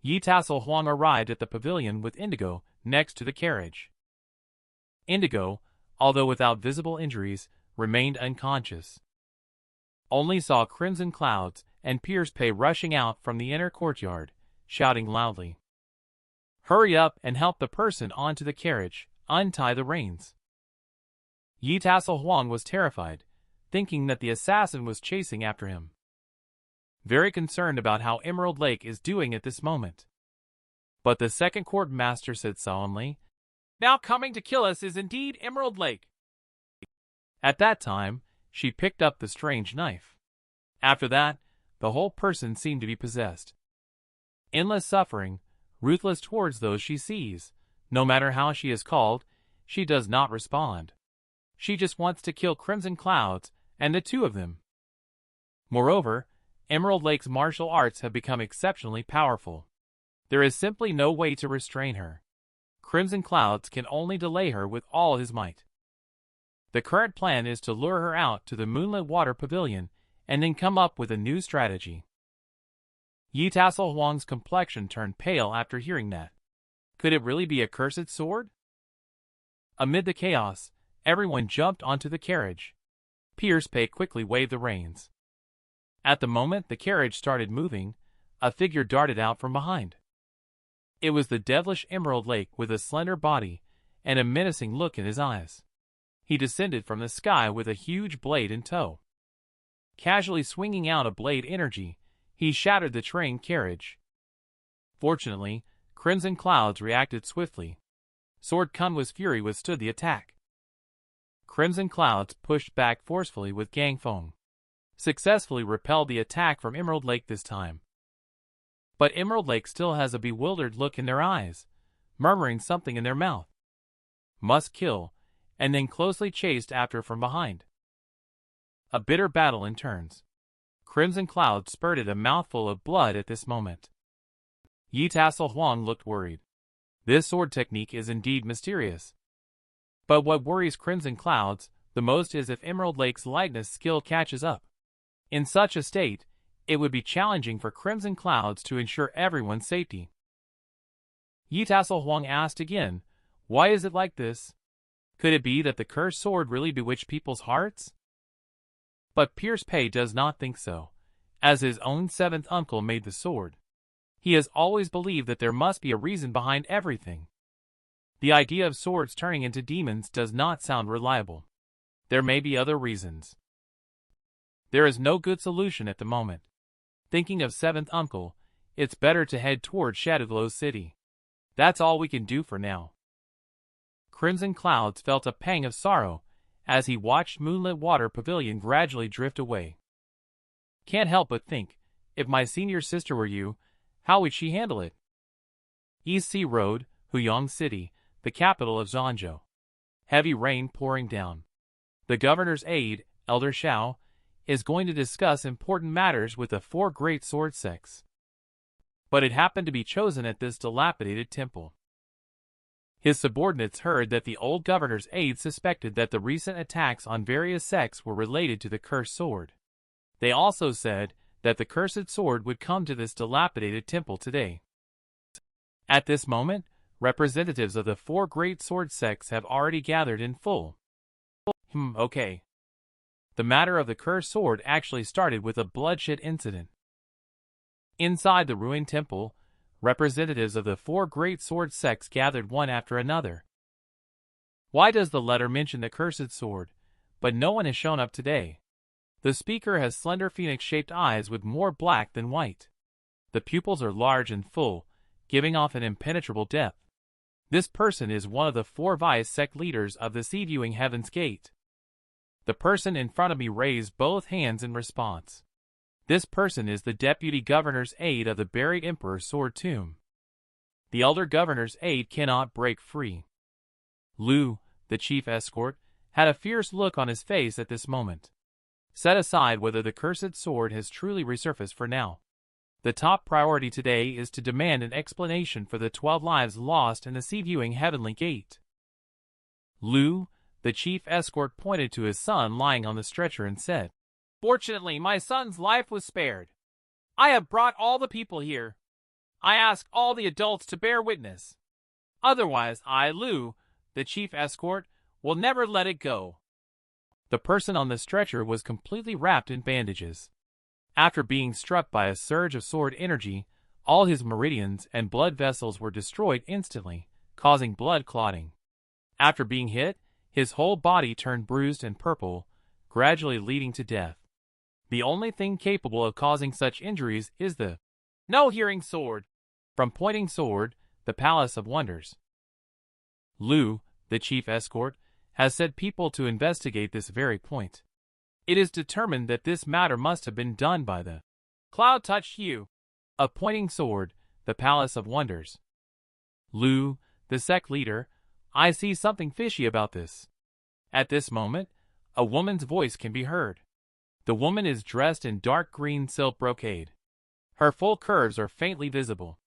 Yi Tassel Huang arrived at the pavilion with Indigo next to the carriage. Indigo, although without visible injuries, remained unconscious. Only saw crimson clouds and Pierce Pei rushing out from the inner courtyard, shouting loudly, "Hurry up and help the person onto the carriage, untie the reins." Yi Tassel Huang was terrified, thinking that the assassin was chasing after him. Very concerned about how Emerald Lake is doing at this moment. But the second court master said solemnly, "Now coming to kill us is indeed Emerald Lake." At that time, she picked up the strange knife. After that, the whole person seemed to be possessed. Endless suffering, ruthless towards those she sees. No matter how she is called, she does not respond. She just wants to kill Crimson Clouds, and the two of them. Moreover, Emerald Lake's martial arts have become exceptionally powerful. There is simply no way to restrain her. Crimson Clouds can only delay her with all his might. The current plan is to lure her out to the Moonlit Water Pavilion and then come up with a new strategy. Yi Tassel Huang's complexion turned pale after hearing that. Could it really be a cursed sword? Amid the chaos, everyone jumped onto the carriage. Pierce Pei quickly waved the reins. At the moment the carriage started moving, a figure darted out from behind. It was the devilish Emerald Lake with a slender body and a menacing look in his eyes. He descended from the sky with a huge blade in tow. Casually swinging out a blade energy, he shattered the train carriage. Fortunately, Crimson Clouds reacted swiftly. Sword Kunwa's fury withstood the attack. Crimson Clouds pushed back forcefully with Gangfeng. Successfully repelled the attack from Emerald Lake this time. But Emerald Lake still has a bewildered look in their eyes, murmuring something in their mouth. Must kill, and then closely chased after from behind. A bitter battle in turns. Crimson Cloud spurted a mouthful of blood at this moment. Yi Tassel Huang looked worried. This sword technique is indeed mysterious. But what worries Crimson Clouds the most is if Emerald Lake's lightness skill catches up. In such a state, it would be challenging for Crimson Clouds to ensure everyone's safety. Yi Tassel Huang asked again, "Why is it like this? Could it be that the cursed sword really bewitched people's hearts?" But Pierce Pei does not think so, as his own seventh uncle made the sword. He has always believed that there must be a reason behind everything. The idea of swords turning into demons does not sound reliable. There may be other reasons. There is no good solution at the moment. Thinking of seventh uncle, it's better to head toward Shadowglow City. That's all we can do for now. Crimson Clouds felt a pang of sorrow as he watched Moonlit Water Pavilion gradually drift away. Can't help but think, if my senior sister were you, how would she handle it? East Sea Road, Huyang City, the capital of Zhangzhou. Heavy rain pouring down. The governor's aide, Elder Xiao, is going to discuss important matters with the four great sword sects. But it happened to be chosen at this dilapidated temple. His subordinates heard that the old governor's aide suspected that the recent attacks on various sects were related to the cursed sword. They also said that the cursed sword would come to this dilapidated temple today. At this moment, representatives of the four great sword sects have already gathered in full. Okay. The matter of the cursed sword actually started with a bloodshed incident. Inside the ruined temple, representatives of the four great sword sects gathered one after another. Why does the letter mention the cursed sword, but no one has shown up today? The speaker has slender phoenix-shaped eyes with more black than white. The pupils are large and full, giving off an impenetrable depth. This person is one of the four vice sect leaders of the Sea-Viewing Heaven's Gate. The person in front of me raised both hands in response. This person is the deputy governor's aide of the buried emperor's sword tomb. The elder governor's aide cannot break free. Lu, the chief escort, had a fierce look on his face at this moment. Set aside whether the cursed sword has truly resurfaced for now. The top priority today is to demand an explanation for the 12 lives lost in the Sea-Viewing Heavenly Gate. Lu, the chief escort, pointed to his son lying on the stretcher and said, "Fortunately, my son's life was spared. I have brought all the people here. I ask all the adults to bear witness. Otherwise I, Lu, the chief escort, will never let it go. The person on the stretcher was completely wrapped in bandages. After being struck by a surge of sword energy, all his meridians and blood vessels were destroyed instantly, causing blood clotting. After being hit, his whole body turned bruised and purple, gradually leading to death. The only thing capable of causing such injuries is the no-hearing sword. From Pointing Sword, the Palace of Wonders. Lu, the chief escort, has said people to investigate this very point. It is determined that this matter must have been done by the cloud-touched Yu of Pointing Sword, the Palace of Wonders. Lu, the sect leader, I see something fishy about this. At this moment, a woman's voice can be heard. The woman is dressed in dark green silk brocade. Her full curves are faintly visible.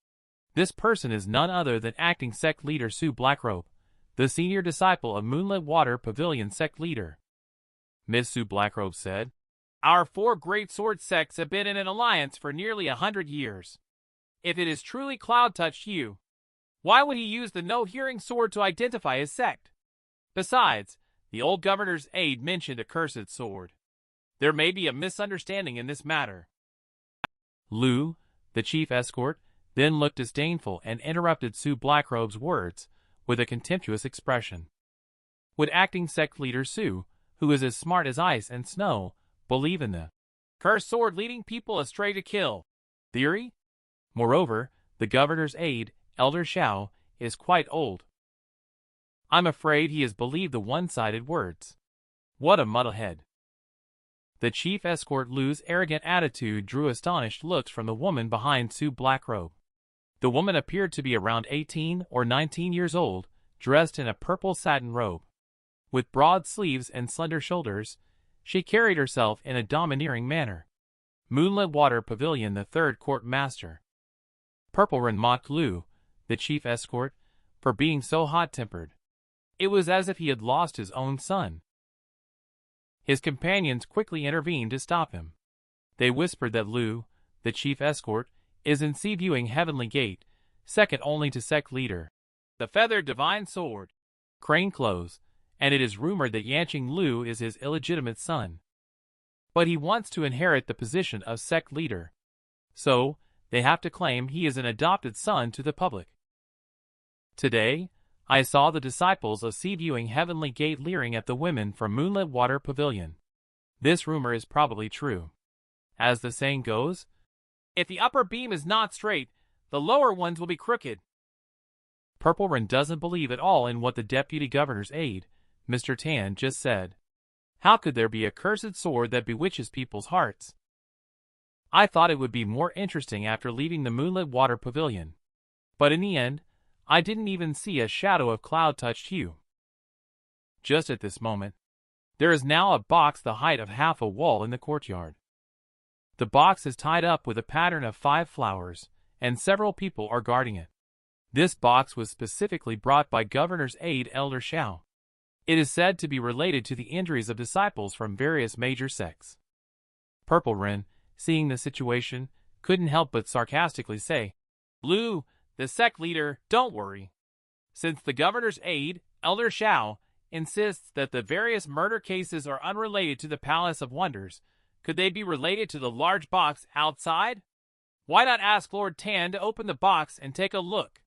This person is none other than acting sect leader Su Blackrobe, the senior disciple of Moonlit Water Pavilion sect leader. Miss Su Blackrobe said, "Our 4 great sword sects have been in an alliance for nearly 100 years. If it is truly cloud-touched Yu, why would he use the no-hearing sword to identify his sect? Besides, the old governor's aide mentioned a cursed sword. There may be a misunderstanding in this matter." Lu, the chief escort, then looked disdainful and interrupted Su Blackrobe's words with a contemptuous expression. Would acting sect leader Su, who is as smart as ice and snow, believe in the cursed sword leading people astray to kill theory? Moreover, the governor's aide, Elder Xiao, is quite old. I'm afraid he has believed the one-sided words. What a muddlehead. The chief escort Lu's arrogant attitude drew astonished looks from the woman behind Su Blackrobe. The woman appeared to be around 18 or 19 years old, dressed in a purple satin robe. With broad sleeves and slender shoulders, she carried herself in a domineering manner. Moonlit Water Pavilion, the third court master. Purple Ren mocked Lu, the chief escort, for being so hot-tempered. It was as if he had lost his own son. His companions quickly intervened to stop him. They whispered that Lu, the chief escort, is in Sea-viewing Heavenly Gate, second only to sect leader, the feathered divine sword, Crane Clothes, and it is rumored that Yanqing Lu is his illegitimate son. But he wants to inherit the position of sect leader. So, they have to claim he is an adopted son to the public. Today, I saw the disciples of Sea-viewing Heavenly Gate leering at the women from Moonlit Water Pavilion. This rumor is probably true. As the saying goes, if the upper beam is not straight, the lower ones will be crooked. Purple Ren doesn't believe at all in what the deputy governor's aide, Mr. Tan, just said. How could there be a cursed sword that bewitches people's hearts? I thought it would be more interesting after leaving the Moonlit Water Pavilion. But in the end, I didn't even see a shadow of cloud-touched Yu. Just at this moment, there is now a box the height of half a wall in the courtyard. The box is tied up with a pattern of 5 flowers, and several people are guarding it. This box was specifically brought by Governor's aide Elder Xiao. It is said to be related to the injuries of disciples from various major sects. Purple Ren, seeing the situation, couldn't help but sarcastically say, Lu, the sect leader, don't worry. Since the governor's aide, Elder Xiao, insists that the various murder cases are unrelated to the Palace of Wonders, could they be related to the large box outside? Why not ask Lord Tan to open the box and take a look?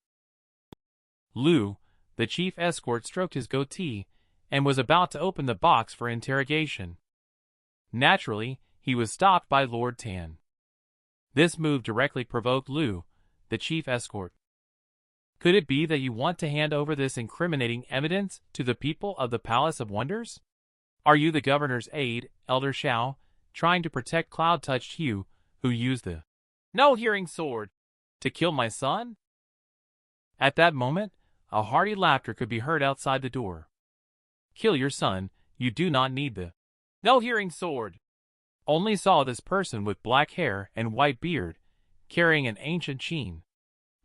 Lu, the chief escort, stroked his goatee and was about to open the box for interrogation. Naturally, he was stopped by Lord Tan. This move directly provoked Lu, the chief escort. Could it be that you want to hand over this incriminating evidence to the people of the Palace of Wonders? Are you the governor's aide, Elder Xiao, trying to protect cloud-touched Yu, who used the no-hearing sword to kill my son? At that moment, a hearty laughter could be heard outside the door. Kill your son, you do not need the no-hearing sword. Only saw this person with black hair and white beard, carrying an ancient chain.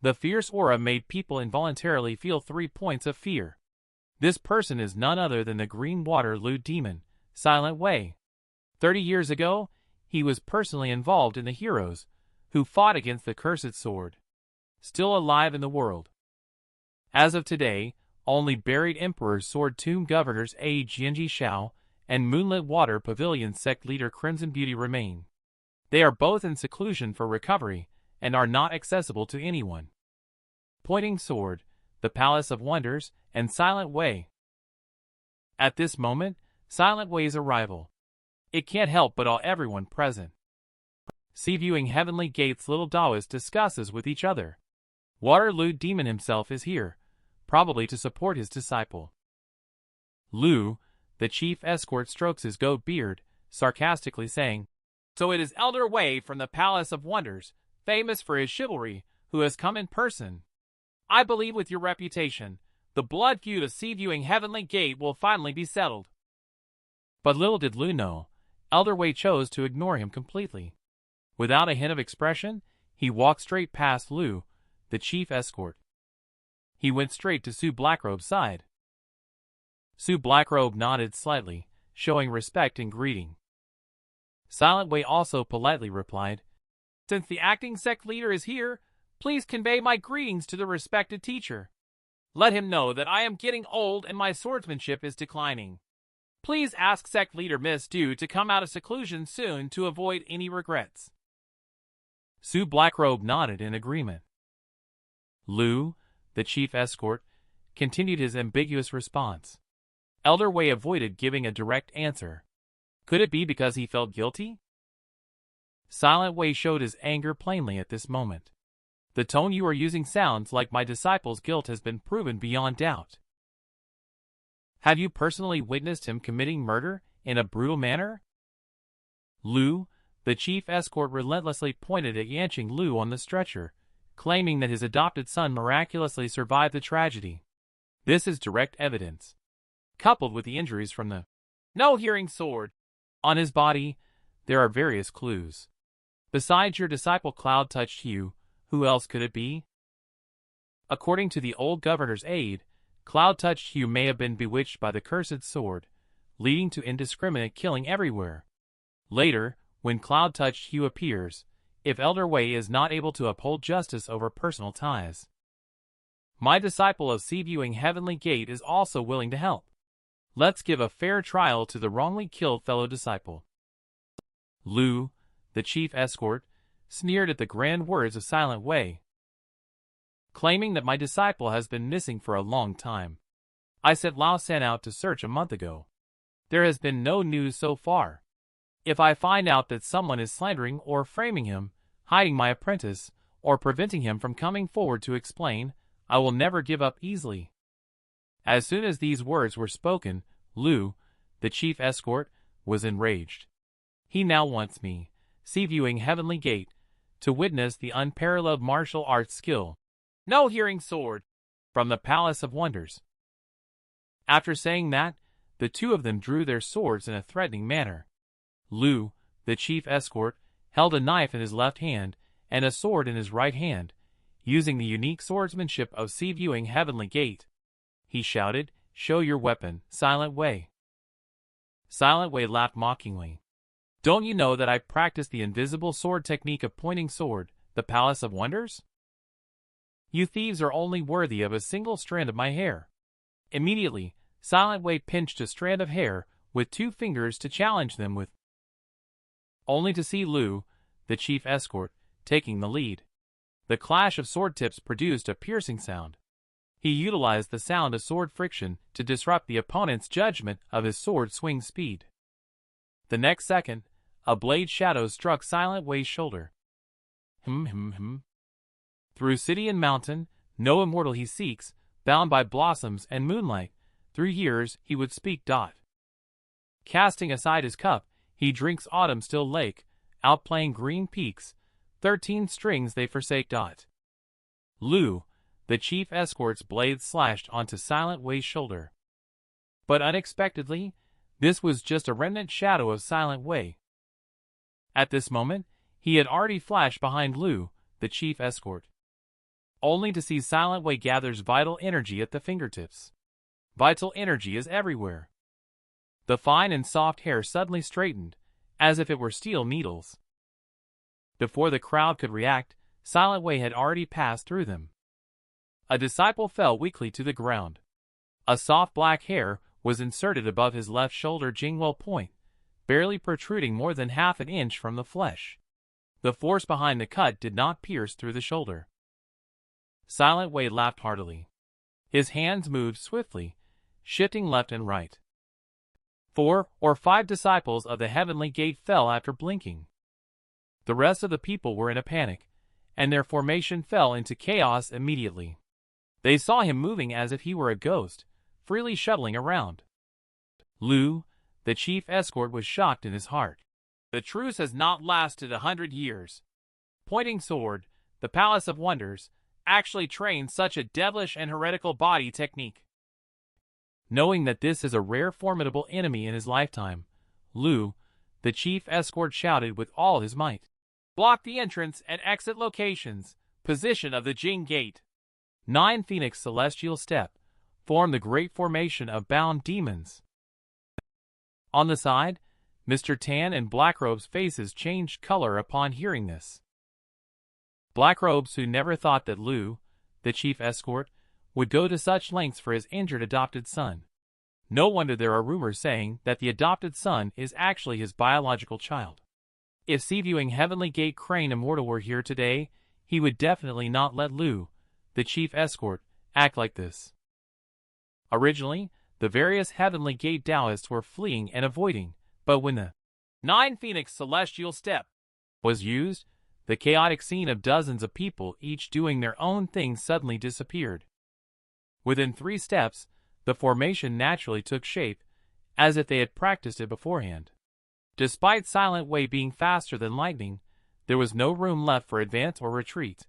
The fierce aura made people involuntarily feel 3 points of fear. This person is none other than the Green Water Lewd Demon, Silent Wei. 30 years ago, he was personally involved in the heroes who fought against the cursed sword. still alive in the world. As of today, only buried Emperor's Sword Tomb Governors A. Jianji Shao and Moonlit Water Pavilion sect leader Crimson Beauty remain. They are both in seclusion for recovery and are not accessible to anyone. Pointing Sword, the Palace of Wonders, and Silent Way. At this moment, Silent Way's arrival. It can't help but awe everyone present. Viewing Heavenly Gate's little Taoist discusses with each other. Waterloo Demon himself is here, probably to support his disciple. Lu, the chief escort, strokes his goat beard, sarcastically saying, "So it is Elder Wei from the Palace of Wonders, famous for his chivalry, who has come in person. I believe with your reputation, the blood feud of Viewing Heavenly Gate will finally be settled." But little did Lu know, Elder Wei chose to ignore him completely. Without a hint of expression, he walked straight past Lu, the chief escort. He went straight to Sue Blackrobe's side. Sue Blackrobe nodded slightly, showing respect and greeting. Silent Way also politely replied, "Since the acting sect leader is here, please convey my greetings to the respected teacher. Let him know that I am getting old and my swordsmanship is declining. Please ask sect leader Miss Du to come out of seclusion soon to avoid any regrets." Sue Blackrobe nodded in agreement. Lu, the chief escort, continued his ambiguous response. Elder Wei avoided giving a direct answer. Could it be because he felt guilty? Silent Wei showed his anger plainly at this moment. "The tone you are using sounds like my disciple's guilt has been proven beyond doubt. Have you personally witnessed him committing murder in a brutal manner?" Lu, the chief escort, relentlessly pointed at Yanqing Lu on the stretcher, claiming that his adopted son miraculously survived the tragedy. This is direct evidence. Coupled with the injuries from the no-hearing sword on his body, there are various clues. Besides your disciple Cloud-Touched Hue, who else could it be? According to the old governor's aide, Cloud-Touched Hue may have been bewitched by the cursed sword, leading to indiscriminate killing everywhere. Later, when Cloud-Touched Hue appears, if Elder Wei is not able to uphold justice over personal ties, my disciple of Viewing Heavenly Gate is also willing to help. Let's give a fair trial to the wrongly killed fellow disciple." Lu, the chief escort, sneered at the grand words of Silent Wei, claiming that my disciple has been missing for a long time. I sent Lao San out to search a month ago. There has been no news so far. If I find out that someone is slandering or framing him, hiding my apprentice, or preventing him from coming forward to explain, I will never give up easily. As soon as these words were spoken, Lu, the chief escort, was enraged. He now wants me, Viewing Heavenly Gate, to witness the unparalleled martial arts skill, no-hearing sword, from the Palace of Wonders. After saying that, the two of them drew their swords in a threatening manner. Lu, the chief escort, held a knife in his left hand and a sword in his right hand, using the unique swordsmanship of Viewing Heavenly Gate. He shouted, "Show your weapon, Silent Wei." Silent Wei laughed mockingly. "Don't you know that I practice the invisible sword technique of Pointing Sword, the Palace of Wonders? You thieves are only worthy of a single strand of my hair." Immediately, Silent Wei pinched a strand of hair with 2 fingers to challenge them with, only to see Lu, the chief escort, taking the lead. The clash of sword tips produced a piercing sound. He utilized the sound of sword friction to disrupt the opponent's judgment of his sword swing speed. The next second, a blade shadow struck Silent Wei's shoulder. Through city and mountain, no immortal he seeks, bound by blossoms and moonlight, through years he would speak. Casting aside his cup, he drinks autumn still lake, outplaying green peaks, 13 strings they forsake. Lu, the chief escort's blade slashed onto Silent Wei's shoulder. But unexpectedly, this was just a remnant shadow of Silent Wei. At this moment, he had already flashed behind Lu, the chief escort, only to see Silent Wei gathers vital energy at the fingertips. Vital energy is everywhere. The fine and soft hair suddenly straightened, as if it were steel needles. Before the crowd could react, Silent Way had already passed through them. A disciple fell weakly to the ground. A soft black hair was inserted above his left shoulder Jingwell point, barely protruding more than half an inch from the flesh. The force behind the cut did not pierce through the shoulder. Silent Way laughed heartily. His hands moved swiftly, shifting left and right. 4 or 5 disciples of the heavenly gate fell after blinking. The rest of the people were in a panic, and their formation fell into chaos immediately. They saw him moving as if he were a ghost, freely shuttling around. Lu, the chief escort, was shocked in his heart. The truce has not lasted 100 years. Pointing sword, the Palace of Wonders, actually trained such a devilish and heretical body technique. Knowing that this is a rare formidable enemy in his lifetime, Lu, the chief escort, shouted with all his might. Block the entrance and exit locations, position of the Jing Gate. 9 Phoenix Celestial Step formed the great formation of bound demons. On the side, Mr. Tan and Blackrobe's faces changed color upon hearing this. Blackrobes, who never thought that Lu, the chief escort, would go to such lengths for his injured adopted son. No wonder there are rumors saying that the adopted son is actually his biological child. If Seaviewing Heavenly Gate Crane Immortal were here today, he would definitely not let Lu, the chief escort, act like this. Originally, the various Heavenly Gate Taoists were fleeing and avoiding, but when the 9 Phoenix Celestial Step was used, the chaotic scene of dozens of people each doing their own thing suddenly disappeared. Within 3 steps, the formation naturally took shape, as if they had practiced it beforehand. Despite Silent Way being faster than lightning, there was no room left for advance or retreat.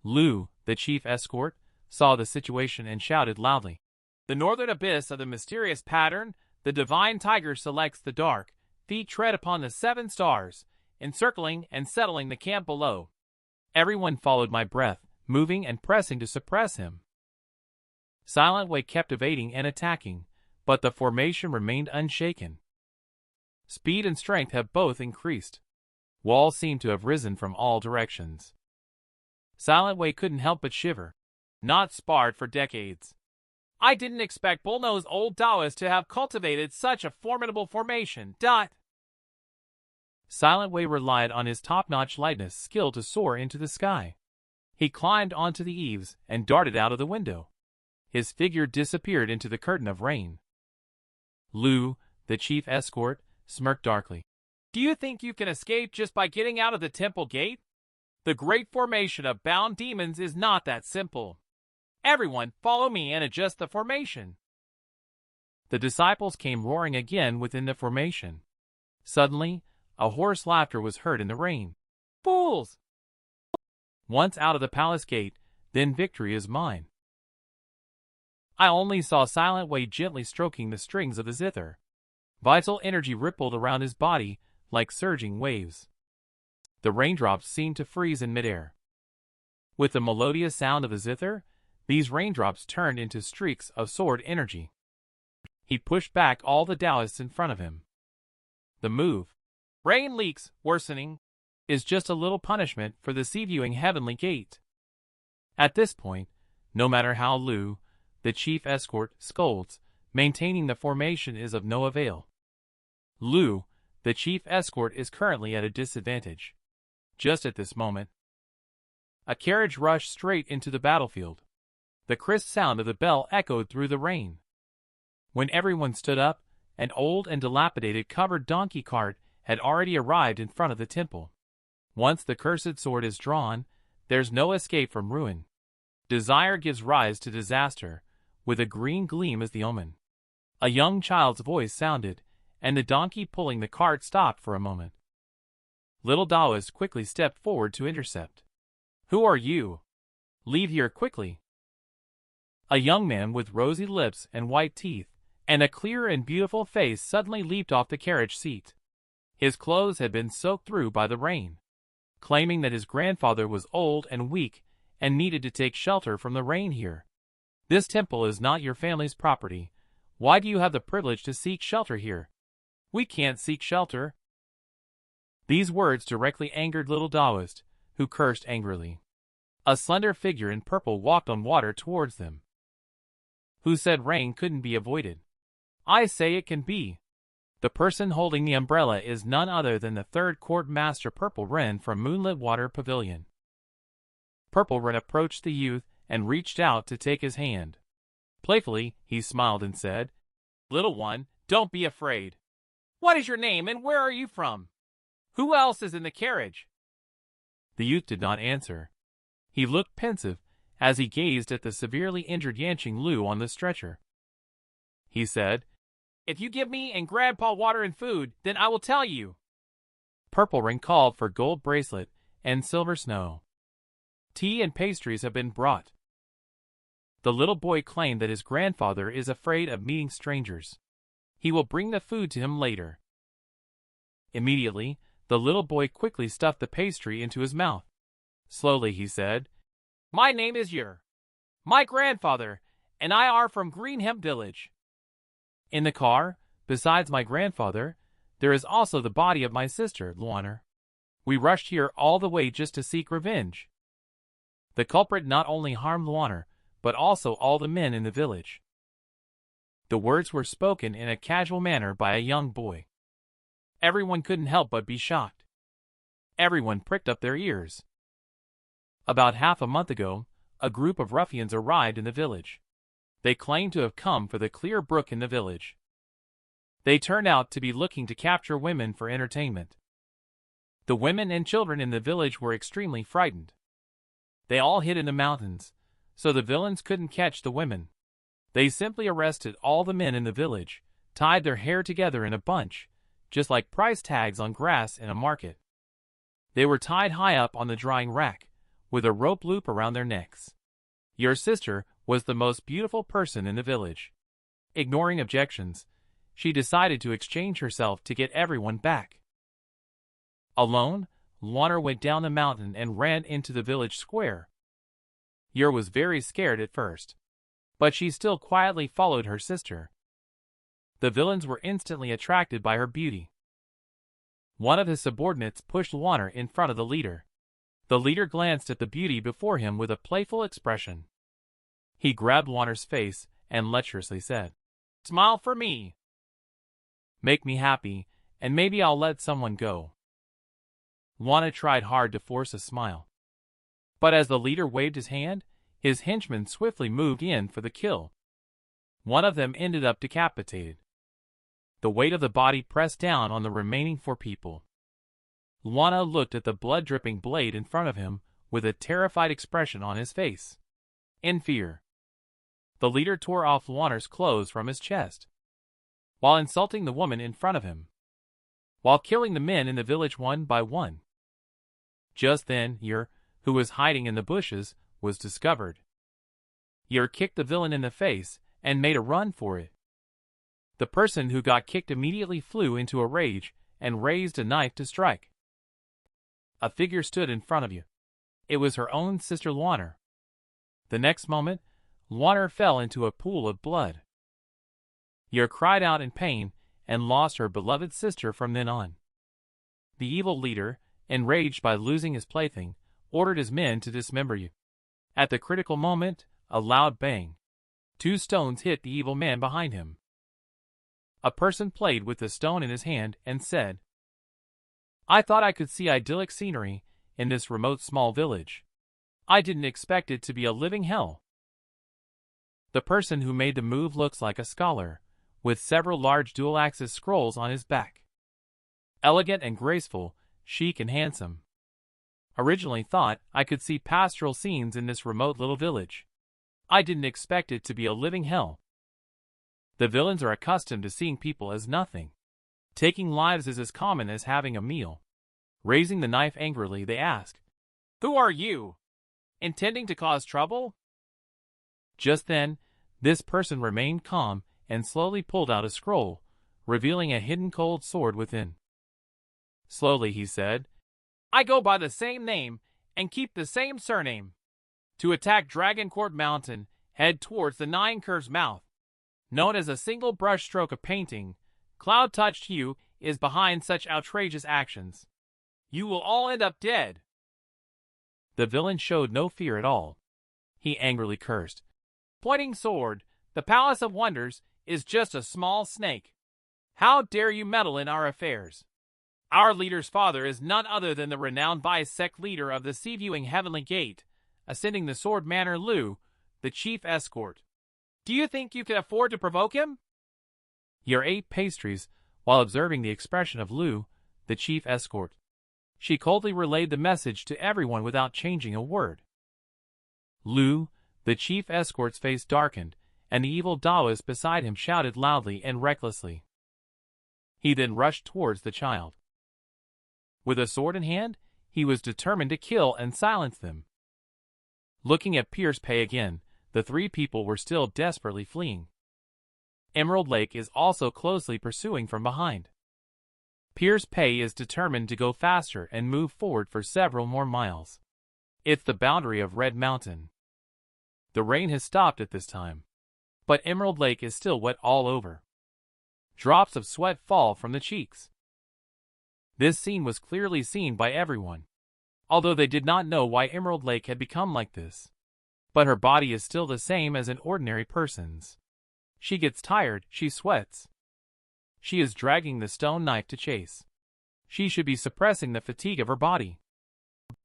Lu, the chief escort, saw the situation and shouted loudly. The northern abyss of the mysterious pattern, the divine tiger selects the dark, feet tread upon the 7 stars, encircling and settling the camp below. Everyone followed my breath, moving and pressing to suppress him. Silent Way kept evading and attacking, but the formation remained unshaken. Speed and strength have both increased. Walls seem to have risen from all directions. Silent Way couldn't help but shiver. Not sparred for decades. I didn't expect Bullnose old Taoist to have cultivated such a formidable formation. Silent Way relied on his top-notch lightness skill to soar into the sky. He climbed onto the eaves and darted out of the window. His figure disappeared into the curtain of rain. Lu, the chief escort, smirked darkly. Do you think you can escape just by getting out of the temple gate? The great formation of bound demons is not that simple. Everyone, follow me and adjust the formation. The disciples came roaring again within the formation. Suddenly, a hoarse laughter was heard in the rain. Fools! Once out of the palace gate, then victory is mine. I only saw Silent Way gently stroking the strings of the zither. Vital energy rippled around his body like surging waves. The raindrops seemed to freeze in midair. With the melodious sound of the zither, these raindrops turned into streaks of sword energy. He pushed back all the Taoists in front of him. The move, rain leaks worsening, is just a little punishment for the Seaviewing Heavenly Gate. At this point, no matter how Lu, the chief escort, scolds, maintaining the formation is of no avail. Lu, the chief escort, is currently at a disadvantage. Just at this moment, a carriage rushed straight into the battlefield. The crisp sound of the bell echoed through the rain. When everyone stood up, an old and dilapidated covered donkey cart had already arrived in front of the temple. Once the cursed sword is drawn, there's no escape from ruin. Desire gives rise to disaster, with a green gleam as the omen. A young child's voice sounded, and the donkey pulling the cart stopped for a moment. Little Taoist quickly stepped forward to intercept. Who are you? Leave here quickly. A young man with rosy lips and white teeth, and a clear and beautiful face suddenly leaped off the carriage seat. His clothes had been soaked through by the rain. Claiming that his grandfather was old and weak and needed to take shelter from the rain here. This temple is not your family's property. Why do you have the privilege to seek shelter here? We can't seek shelter. These words directly angered little Taoist, who cursed angrily. A slender figure in purple walked on water towards them. Who said rain couldn't be avoided? I say it can be. The person holding the umbrella is none other than the third court master Purple Wren from Moonlit Water Pavilion. Purple Wren approached the youth and reached out to take his hand. Playfully, he smiled and said, "Little one, don't be afraid. What is your name and where are you from? Who else is in the carriage?" The youth did not answer. He looked pensive as he gazed at the severely injured Yanqing Lu on the stretcher. He said, "If you give me and Grandpa water and food, then I will tell you." Purple Wren called for gold bracelet and silver snow. Tea and pastries have been brought. The little boy claimed that his grandfather is afraid of meeting strangers. He will bring the food to him later. Immediately, the little boy quickly stuffed the pastry into his mouth. Slowly he said, "My name is Yer. My grandfather and I are from Green Hemp Village. In the car, besides my grandfather, there is also the body of my sister, Luaner. We rushed here all the way just to seek revenge. The culprit not only harmed Luaner, but also all the men in the village." The words were spoken in a casual manner by a young boy. Everyone couldn't help but be shocked. Everyone pricked up their ears. About half a month ago, a group of ruffians arrived in the village. They claimed to have come for the clear brook in the village. They turned out to be looking to capture women for entertainment. The women and children in the village were extremely frightened. They all hid in the mountains, so the villains couldn't catch the women. They simply arrested all the men in the village, tied their hair together in a bunch, just like price tags on grass in a market. They were tied high up on the drying rack, with a rope loop around their necks. Your sister was the most beautiful person in the village. Ignoring objections, she decided to exchange herself to get everyone back. Alone, Luaner went down the mountain and ran into the village square. Yer was very scared at first, but she still quietly followed her sister. The villains were instantly attracted by her beauty. One of his subordinates pushed Luaner in front of the leader. The leader glanced at the beauty before him with a playful expression. He grabbed Luaner's face and lecherously said, "Smile for me. Make me happy, and maybe I'll let someone go." Luaner tried hard to force a smile. But as the leader waved his hand, his henchmen swiftly moved in for the kill. One of them ended up decapitated. The weight of the body pressed down on the remaining 4 people. Luaner looked at the blood-dripping blade in front of him with a terrified expression on his face. In fear, the leader tore off Luaner's clothes from his chest, while insulting the woman in front of him, while killing the men in the village one by one. Just then, Yer, who was hiding in the bushes, was discovered. Yer kicked the villain in the face and made a run for it. The person who got kicked immediately flew into a rage and raised a knife to strike. A figure stood in front of you. It was her own sister Luaner. The next moment, Luaner fell into a pool of blood. Yer cried out in pain and lost her beloved sister from then on. The evil leader, enraged by losing his plaything, ordered his men to dismember you. At the critical moment, a loud bang. 2 stones hit the evil man behind him. A person played with the stone in his hand and said, "I thought I could see idyllic scenery in this remote small village. I didn't expect it to be a living hell." The person who made the move looks like a scholar, with several large dual-axis scrolls on his back. Elegant and graceful, chic and handsome. Originally thought I could see pastoral scenes in this remote little village. I didn't expect it to be a living hell. The villains are accustomed to seeing people as nothing. Taking lives is as common as having a meal. Raising the knife angrily, they ask, "Who are you? Intending to cause trouble?" Just then, this person remained calm and slowly pulled out a scroll, revealing a hidden cold sword within. Slowly he said, "I go by the same name and keep the same surname. To attack Dragon Court Mountain, head towards the 9 Curves mouth. Known as a single brush stroke of painting, Cloud-touched hue is behind such outrageous actions. You will all end up dead." The villain showed no fear at all. He angrily cursed. Pointing sword, the Palace of Wonders is just a small snake. How dare you meddle in our affairs? Our leader's father is none other than the renowned sect leader of the sea-viewing Heavenly Gate, ascending the Sword Manor Lu, the chief escort. Do you think you can afford to provoke him? Yer ate pastries while observing the expression of Lu, the chief escort. She coldly relayed the message to everyone without changing a word. Lu, the chief escort's face darkened, and the evil Taoist beside him shouted loudly and recklessly. He then rushed towards the child. With a sword in hand, he was determined to kill and silence them. Looking at Pierce Pay again, the three people were still desperately fleeing. Emerald Lake is also closely pursuing from behind. Pierce Pay is determined to go faster and move forward for several more miles. It's the boundary of Red Mountain. The rain has stopped at this time, but Emerald Lake is still wet all over. Drops of sweat fall from the cheeks. This scene was clearly seen by everyone, although they did not know why Emerald Lake had become like this. But her body is still the same as an ordinary person's. She gets tired, she sweats. She is dragging the stone knife to chase. She should be suppressing the fatigue of her body.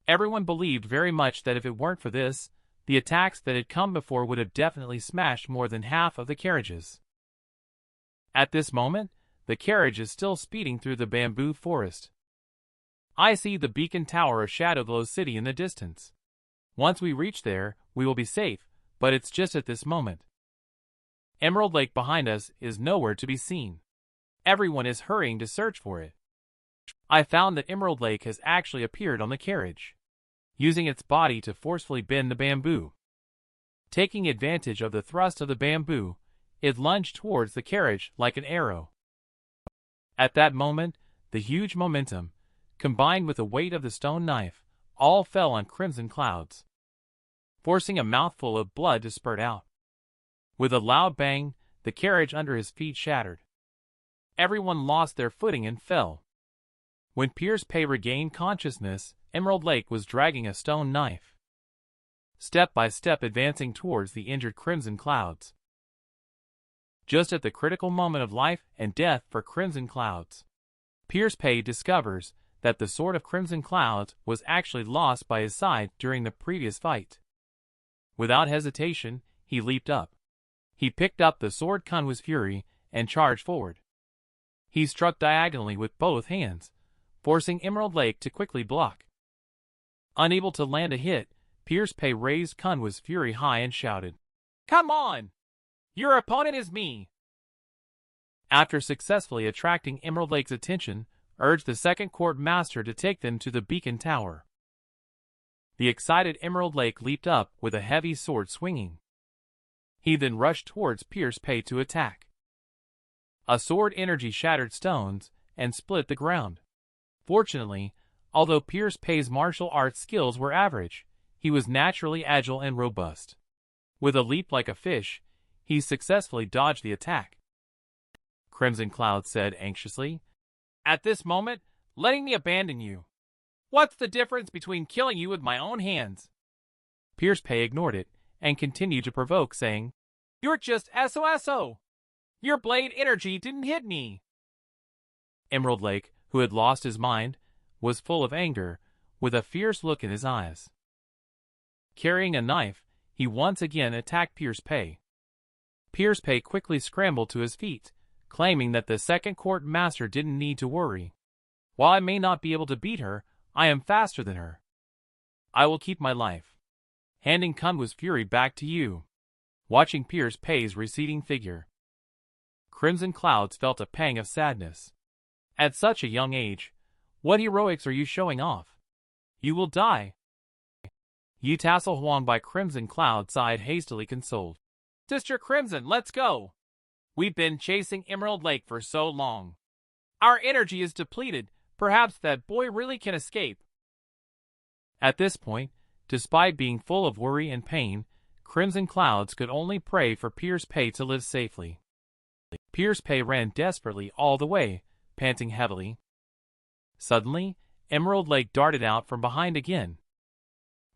Everyone believed very much that if it weren't for this, the attacks that had come before would have definitely smashed more than half of the carriages. At this moment, the carriage is still speeding through the bamboo forest. I see the beacon tower of Shadowglow City in the distance. Once we reach there, we will be safe, but it's just at this moment. Emerald Lake behind us is nowhere to be seen. Everyone is hurrying to search for it. I found that Emerald Lake has actually appeared on the carriage, using its body to forcefully bend the bamboo. Taking advantage of the thrust of the bamboo, it lunged towards the carriage like an arrow. At that moment, the huge momentum, combined with the weight of the stone knife, all fell on Crimson Cloud's, forcing a mouthful of blood to spurt out. With a loud bang, the carriage under his feet shattered. Everyone lost their footing and fell. When Pierce Pay regained consciousness, Emerald Lake was dragging a stone knife, step by step advancing towards the injured Crimson Clouds. Just at the critical moment of life and death for Crimson Clouds, Pierce Pay discovers that the sword of Crimson Clouds was actually lost by his side during the previous fight. Without hesitation, he leaped up. He picked up the sword Kunwa's Fury and charged forward. He struck diagonally with both hands, forcing Emerald Lake to quickly block. Unable to land a hit, Pierce Pay raised Kunwa's Fury high and shouted, "Come on! Your opponent is me!" After successfully attracting Emerald Lake's attention, urged the second court master to take them to the beacon tower. The excited Emerald Lake leaped up with a heavy sword swinging. He then rushed towards Pierce Pay to attack. A sword energy shattered stones and split the ground. Fortunately, although Pierce Pay's martial arts skills were average, he was naturally agile and robust. With a leap like a fish, he successfully dodged the attack. Crimson Cloud said anxiously, "At this moment, letting me abandon you. What's the difference between killing you with my own hands?" Pierce Pay ignored it and continued to provoke, saying, "You're just SOSO. Your blade energy didn't hit me." Emerald Lake, who had lost his mind, was full of anger, with a fierce look in his eyes. Carrying a knife, he once again attacked Pierce Pay. Pierce Pay quickly scrambled to his feet, claiming that the second court master didn't need to worry. "While I may not be able to beat her, I am faster than her. I will keep my life." Handing Kunwa's Fury back to you. Watching Pierce Pay's receding figure, Crimson Clouds felt a pang of sadness. At such a young age, what heroics are you showing off? You will die. Yi Tassel Huang by Crimson Cloud sighed hastily consoled. "Sister Crimson, let's go. We've been chasing Emerald Lake for so long. Our energy is depleted. Perhaps that boy really can escape." At this point, despite being full of worry and pain, Crimson Clouds could only pray for Pierce Pay to live safely. Pierce Pay ran desperately all the way, panting heavily. Suddenly, Emerald Lake darted out from behind again.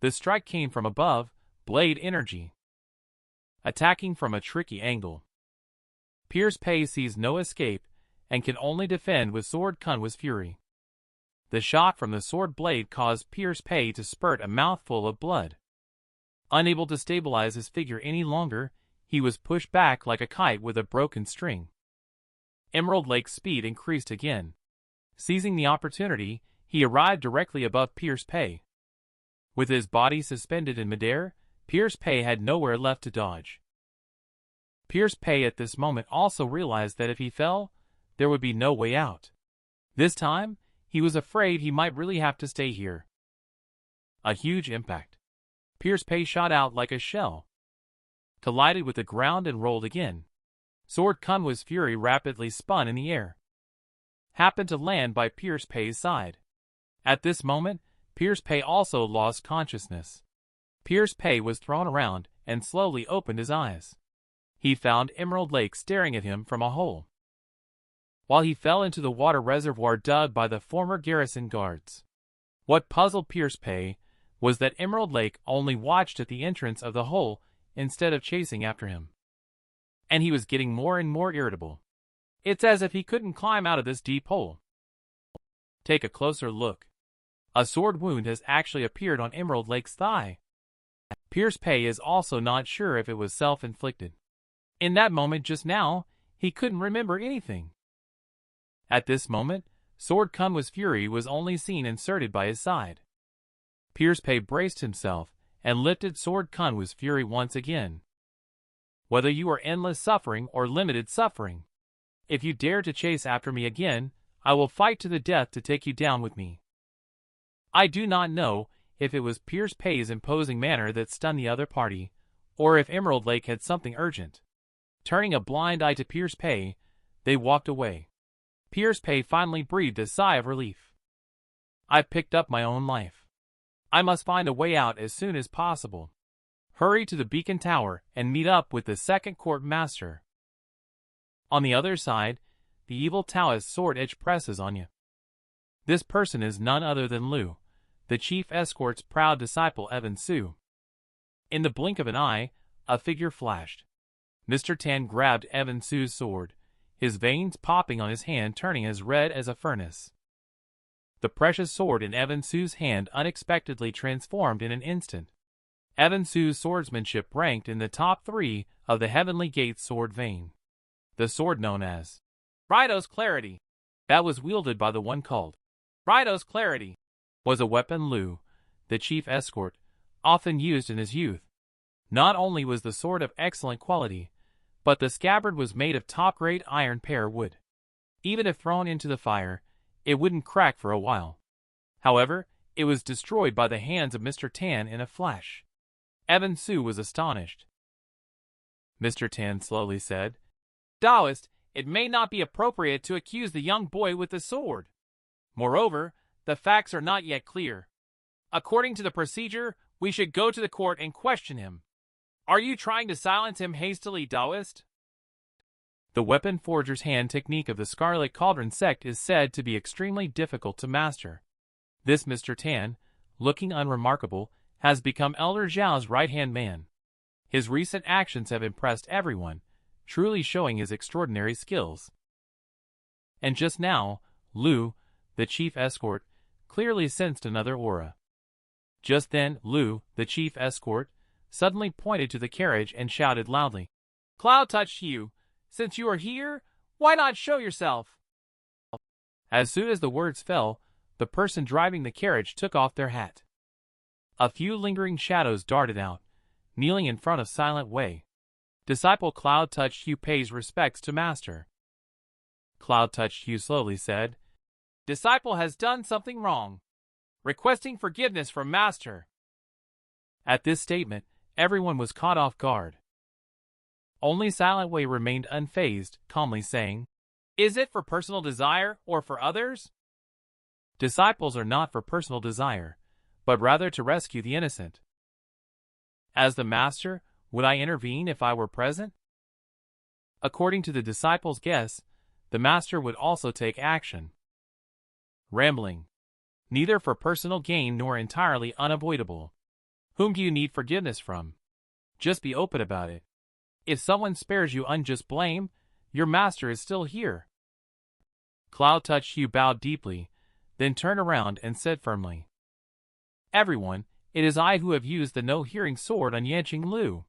The strike came from above, blade energy, attacking from a tricky angle. Pierce Pei sees no escape and can only defend with sword Kunwa's fury. The shot from the sword blade caused Pierce Pei to spurt a mouthful of blood. Unable to stabilize his figure any longer, he was pushed back like a kite with a broken string. Emerald Lake's speed increased again. Seizing the opportunity, he arrived directly above Pierce Pei. With his body suspended in midair, Pierce Pei had nowhere left to dodge. Pierce Pei at this moment also realized that if he fell, there would be no way out. This time, he was afraid he might really have to stay here. A huge impact. Pierce Pei shot out like a shell, collided with the ground and rolled again. Sword Kunwa's fury rapidly spun in the air, happened to land by Pierce Pei's side. At this moment, Pierce Pei also lost consciousness. Pierce Pei was thrown around and slowly opened his eyes. He found Emerald Lake staring at him from a hole, while he fell into the water reservoir dug by the former garrison guards. What puzzled Pierce Pei was that Emerald Lake only watched at the entrance of the hole instead of chasing after him. And he was getting more and more irritable. It's as if he couldn't climb out of this deep hole. Take a closer look. A sword wound has actually appeared on Emerald Lake's thigh. Pierce Pei is also not sure if it was self-inflicted. In that moment just now, he couldn't remember anything. At this moment, Sword Kunwa's fury was only seen inserted by his side. Pierce Pei braced himself and lifted Sword Kunwa's fury once again. Whether you are endless suffering or limited suffering, if you dare to chase after me again, I will fight to the death to take you down with me. I do not know if it was Pierce Pei's imposing manner that stunned the other party, or if Emerald Lake had something urgent. Turning a blind eye to Pierce Pei, they walked away. Pierce Pei finally breathed a sigh of relief. I've picked up my own life. I must find a way out as soon as possible. Hurry to the beacon tower and meet up with the second court master. On the other side, the evil Taoist sword edge presses on you. This person is none other than Lu, the chief escort's proud disciple Evan Su. In the blink of an eye, a figure flashed. Mr. Tan grabbed Evan Su's sword, his veins popping on his hand turning as red as a furnace. The precious sword in Evan Su's hand unexpectedly transformed in an instant. Evan Su's swordsmanship ranked in the top 3 of the Heavenly Gate sword vein. The sword known as Righteous Clarity, that was wielded by the one called Righteous Clarity, was a weapon Lu, the chief escort, often used in his youth. Not only was the sword of excellent quality, but the scabbard was made of top-grade iron pear wood. Even if thrown into the fire, it wouldn't crack for a while. However, it was destroyed by the hands of Mr. Tan in a flash. Evan Su was astonished. Mr. Tan slowly said, Taoist, it may not be appropriate to accuse the young boy with the sword. Moreover, the facts are not yet clear. According to the procedure, we should go to the court and question him. Are you trying to silence him hastily, Taoist? The weapon forger's hand technique of the Scarlet Cauldron sect is said to be extremely difficult to master. This Mr. Tan, looking unremarkable, has become Elder Zhao's right-hand man. His recent actions have impressed everyone, truly showing his extraordinary skills. And just now, Lu, the chief escort, clearly sensed another aura. Just then, Lu, the chief escort, suddenly pointed to the carriage and shouted loudly, Cloud touched you. Since you are here, why not show yourself? As soon as the words fell, the person driving the carriage took off their hat. A few lingering shadows darted out, kneeling in front of Silent Way. Disciple Cloud Touched You pays respects to Master. Cloud Touched You slowly said, Disciple has done something wrong, requesting forgiveness from Master. At this statement, everyone was caught off guard. Only Silent Way remained unfazed, calmly saying, Is it for personal desire or for others? Disciples are not for personal desire, but rather to rescue the innocent. As the Master, would I intervene if I were present? According to the disciples' guess, the Master would also take action. Rambling. Neither for personal gain nor entirely unavoidable. Whom do you need forgiveness from? Just be open about it. If someone spares you unjust blame, your master is still here. Cloud touched Yu bowed deeply, then turned around and said firmly, Everyone, it is I who have used the no-hearing sword on Yanqing Lu.